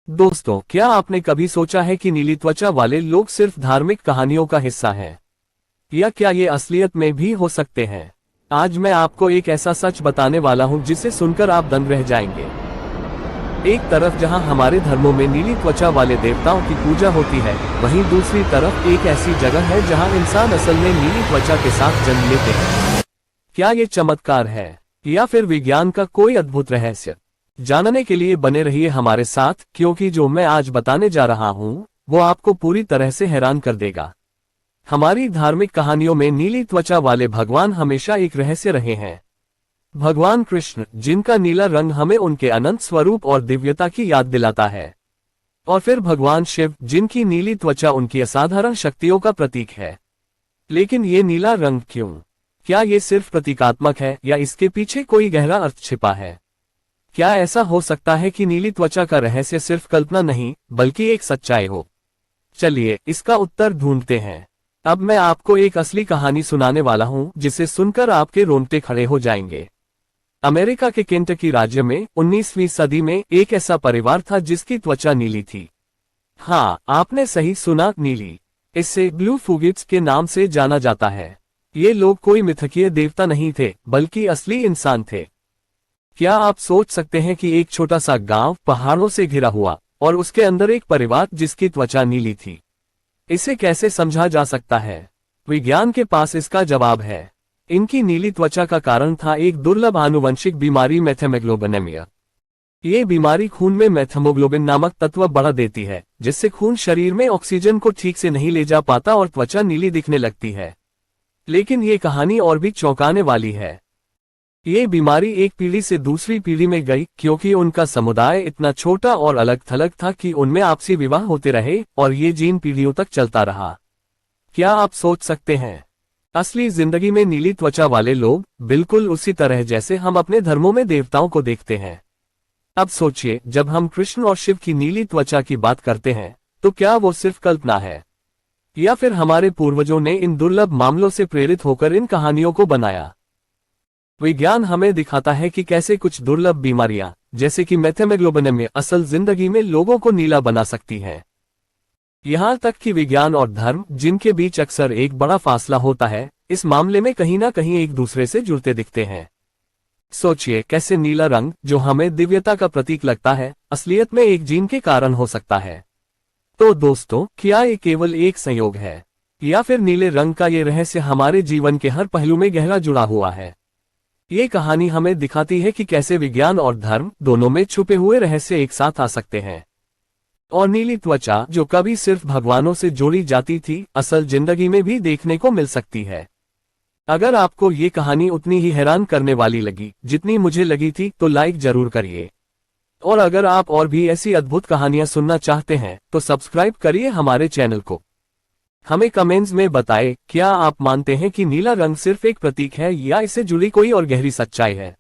दोस्तों, क्या आपने कभी सोचा है कि नीली त्वचा वाले लोग सिर्फ धार्मिक कहानियों का हिस्सा हैं? या क्या ये असलियत में भी हो सकते हैं? आज मैं आपको एक ऐसा सच बताने वाला हूं जिसे सुनकर आप दंग रह जाएंगे। एक तरफ जहां हमारे धर्मों में नीली त्वचा वाले देवताओं की पूजा होती है, वहीं दूसरी तरफ एक ऐसी जगह है जहां इंसान असल में नीली त्वचा के साथ जन्म लेते हैं। क्या ये चमत्कार है या फिर विज्ञान का कोई अद्भुत रहस्य? जानने के लिए बने रहिए हमारे साथ, क्योंकि जो मैं आज बताने जा रहा हूं वो आपको पूरी तरह से हैरान कर देगा। हमारी धार्मिक कहानियों में नीली त्वचा वाले भगवान हमेशा एक रहस्य रहे हैं। भगवान कृष्ण, जिनका नीला रंग हमें उनके अनंत स्वरूप और दिव्यता की याद दिलाता है। और फिर भगवान शिव, जिनकी नीली त्वचा उनकी असाधारण शक्तियों का प्रतीक है। लेकिन ये नीला रंग क्यों? क्या ये सिर्फ प्रतीकात्मक है या इसके पीछे कोई गहरा अर्थ छिपा है? क्या ऐसा हो सकता है कि नीली त्वचा का रहस्य सिर्फ कल्पना नहीं बल्कि एक सच्चाई हो? चलिए इसका उत्तर ढूंढते हैं। अब मैं आपको एक असली कहानी सुनाने वाला हूं जिसे सुनकर आपके रोंगटे खड़े हो जाएंगे। अमेरिका के केंटकी राज्य में 19वीं सदी में एक ऐसा परिवार था जिसकी त्वचा नीली थी। हाँ, आपने सही सुना, नीली। इससे ब्लू फुगिट्स के नाम से जाना जाता है। ये लोग कोई मिथकीय देवता नहीं थे बल्कि असली इंसान थे। क्या आप सोच सकते हैं कि एक छोटा सा गांव पहाड़ों से घिरा हुआ और उसके अंदर एक परिवार जिसकी त्वचा नीली थी? इसे कैसे समझा जा सकता है? विज्ञान के पास इसका जवाब है। इनकी नीली त्वचा का कारण था एक दुर्लभ आनुवंशिक बीमारी, मेथेमोग्लोबिनेमिया। ये बीमारी खून में मेथेमोग्लोबिन नामक तत्व बढ़ा देती है, जिससे खून शरीर में ऑक्सीजन को ठीक से नहीं ले जा पाता और त्वचा नीली दिखने लगती है। लेकिन ये कहानी और भी चौंकाने वाली है। ये बीमारी एक पीढ़ी से दूसरी पीढ़ी में गई, क्योंकि उनका समुदाय इतना छोटा और अलग थलग था कि उनमें आपसी विवाह होते रहे और ये जीन पीढ़ियों तक चलता रहा। क्या आप सोच सकते हैं? असली जिंदगी में नीली त्वचा वाले लोग बिल्कुल उसी तरह जैसे हम अपने धर्मों में देवताओं को देखते हैं। अब सोचिए, जब हम कृष्ण और शिव की नीली त्वचा की बात करते हैं तो क्या वो सिर्फ कल्पना है या फिर हमारे पूर्वजों ने इन दुर्लभ मामलों से प्रेरित होकर इन कहानियों को बनाया? विज्ञान हमें दिखाता है कि कैसे कुछ दुर्लभ बीमारियां जैसे कि मेथेमोग्लोबिनेमिया असल जिंदगी में लोगों को नीला बना सकती हैं। यहाँ तक कि विज्ञान और धर्म, जिनके बीच अक्सर एक बड़ा फासला होता है, इस मामले में कहीं ना कहीं एक दूसरे से जुड़ते दिखते हैं। सोचिए, कैसे नीला रंग, जो हमें दिव्यता का प्रतीक लगता है, असलियत में एक जीन के कारण हो सकता है। तो दोस्तों, क्या ये केवल एक संयोग है या फिर नीले रंग का ये रहस्य हमारे जीवन के हर पहलू में गहरा जुड़ा हुआ है? ये कहानी हमें दिखाती है कि कैसे विज्ञान और धर्म दोनों में छुपे हुए रहस्य एक साथ आ सकते हैं। और नीली त्वचा, जो कभी सिर्फ भगवानों से जोड़ी जाती थी, असल जिंदगी में भी देखने को मिल सकती है। अगर आपको ये कहानी उतनी ही हैरान करने वाली लगी जितनी मुझे लगी थी, तो लाइक जरूर करिए। और अगर आप और भी ऐसी अद्भुत कहानियां सुनना चाहते हैं तो सब्सक्राइब करिए हमारे चैनल को। हमें कमेंट्स में बताएं, क्या आप मानते हैं कि नीला रंग सिर्फ एक प्रतीक है या इससे जुड़ी कोई और गहरी सच्चाई है?